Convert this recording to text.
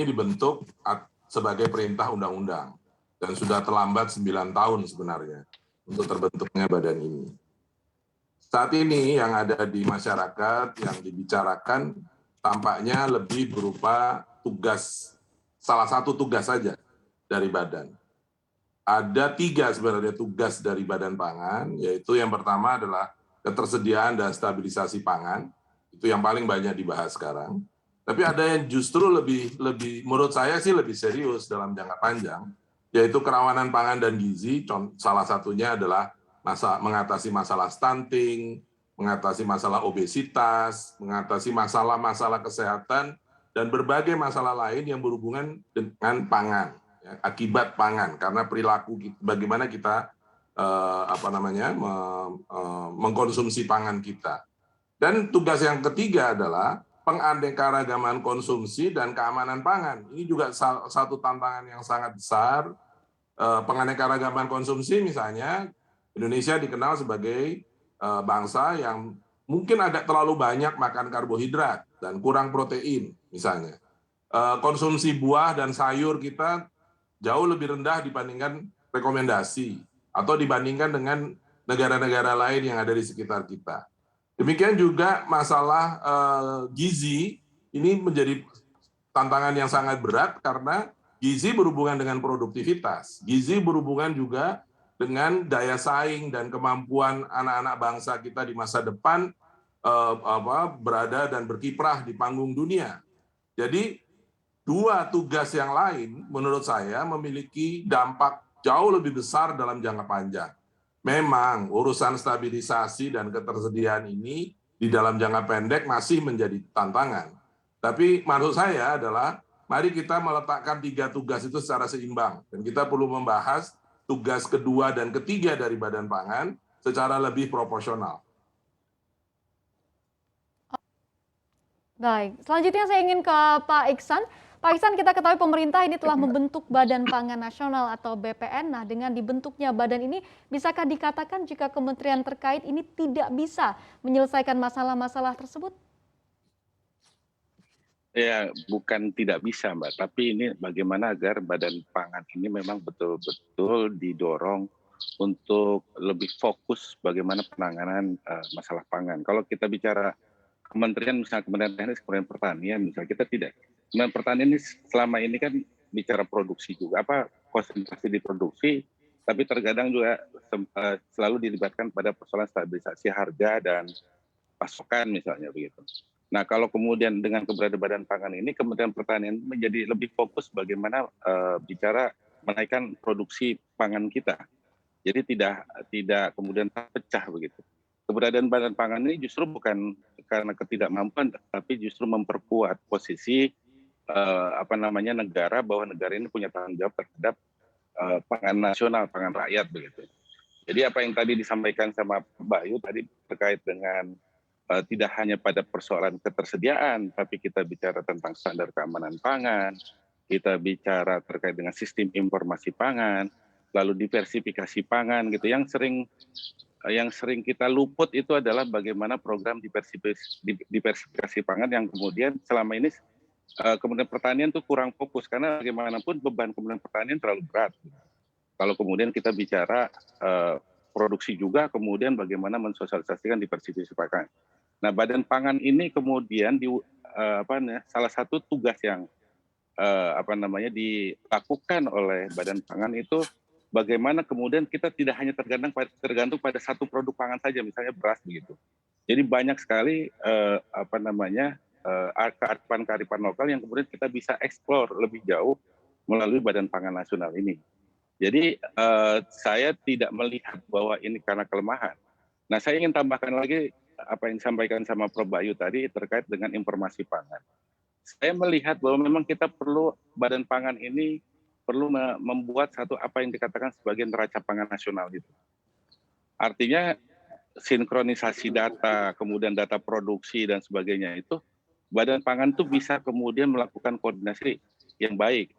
dibentuk sebagai perintah undang-undang dan sudah terlambat 9 tahun sebenarnya untuk terbentuknya badan ini. Saat ini yang ada di masyarakat yang dibicarakan tampaknya lebih berupa tugas, salah satu tugas saja dari badan. Ada 3 sebenarnya tugas dari Badan Pangan, yaitu yang pertama adalah ketersediaan dan stabilisasi pangan, itu yang paling banyak dibahas sekarang. Tapi ada yang justru lebih menurut saya sih lebih serius dalam jangka panjang, yaitu kerawanan pangan dan gizi. Salah satunya adalah mengatasi masalah stunting, mengatasi masalah obesitas, mengatasi masalah-masalah kesehatan, dan berbagai masalah lain yang berhubungan dengan pangan, ya, akibat pangan, karena perilaku bagaimana kita mengkonsumsi pangan kita. Dan tugas yang ketiga adalah penganeka-ragaman konsumsi dan keamanan pangan. Ini juga satu tantangan yang sangat besar. Penganeka-ragaman konsumsi misalnya, Indonesia dikenal sebagai bangsa yang mungkin agak terlalu banyak makan karbohidrat dan kurang protein misalnya. Konsumsi buah dan sayur kita jauh lebih rendah dibandingkan rekomendasi atau dibandingkan dengan negara-negara lain yang ada di sekitar kita. Demikian juga masalah gizi, ini menjadi tantangan yang sangat berat karena gizi berhubungan dengan produktivitas. Gizi berhubungan juga dengan daya saing dan kemampuan anak-anak bangsa kita di masa depan berada dan berkiprah di panggung dunia. Jadi 2 tugas yang lain menurut saya memiliki dampak jauh lebih besar dalam jangka panjang. Memang urusan stabilisasi dan ketersediaan ini di dalam jangka pendek masih menjadi tantangan. Tapi maksud saya adalah mari kita meletakkan 3 tugas itu secara seimbang. Dan kita perlu membahas tugas kedua dan ketiga dari Badan Pangan secara lebih proporsional. Baik, selanjutnya saya ingin ke Pak Iksan. Pak Iksan, kita ketahui pemerintah ini telah membentuk Badan Pangan Nasional atau BPN. Nah, dengan dibentuknya badan ini, bisakah dikatakan jika kementerian terkait ini tidak bisa menyelesaikan masalah-masalah tersebut? Ya, bukan tidak bisa, Mbak. Tapi ini bagaimana agar Badan Pangan ini memang betul-betul didorong untuk lebih fokus bagaimana penanganan masalah pangan. Kalau kita bicara kementerian, misalnya Kementerian Teknis, Kementerian Pertanian, misalnya kita tidak. Kementerian Pertanian ini selama ini kan bicara produksi juga, konsentrasi di produksi, tapi terkadang juga selalu dilibatkan pada persoalan stabilisasi harga dan pasokan misalnya begitu. Nah, kalau kemudian dengan keberadaan Badan Pangan ini, Kementerian Pertanian menjadi lebih fokus bagaimana bicara menaikkan produksi pangan kita. Jadi tidak kemudian terpecah begitu. Keberadaan Badan Pangan ini justru bukan karena ketidakmampuan, tapi justru memperkuat posisi negara, bahwa negara ini punya tanggung jawab terhadap pangan nasional, pangan rakyat begitu. Jadi apa yang tadi disampaikan sama Pak Bayu tadi terkait dengan tidak hanya pada persoalan ketersediaan, tapi kita bicara tentang standar keamanan pangan, kita bicara terkait dengan sistem informasi pangan, lalu diversifikasi pangan gitu. Yang sering kita luput itu adalah bagaimana program diversifikasi pangan yang kemudian selama ini Kementerian Pertanian itu kurang fokus, karena bagaimanapun beban Kementerian Pertanian terlalu berat. Kalau kemudian kita bicara produksi juga, kemudian bagaimana mensosialisasikan diversifikasi pangan. Nah, Badan Pangan ini kemudian salah satu tugas yang dilakukan oleh Badan Pangan itu bagaimana kemudian kita tidak hanya tergantung pada satu produk pangan saja, misalnya beras begitu. Jadi banyak sekali kearifan lokal yang kemudian kita bisa eksplor lebih jauh melalui Badan Pangan Nasional ini. Jadi saya tidak melihat bahwa ini karena kelemahan. Nah, saya ingin tambahkan lagi apa yang disampaikan sama Prof. Bayu tadi terkait dengan informasi pangan. Saya melihat bahwa memang kita perlu, Badan Pangan ini perlu membuat satu apa yang dikatakan sebagai neraca pangan nasional itu. Artinya sinkronisasi data, kemudian data produksi dan sebagainya itu, Badan Pangan itu bisa kemudian melakukan koordinasi yang baik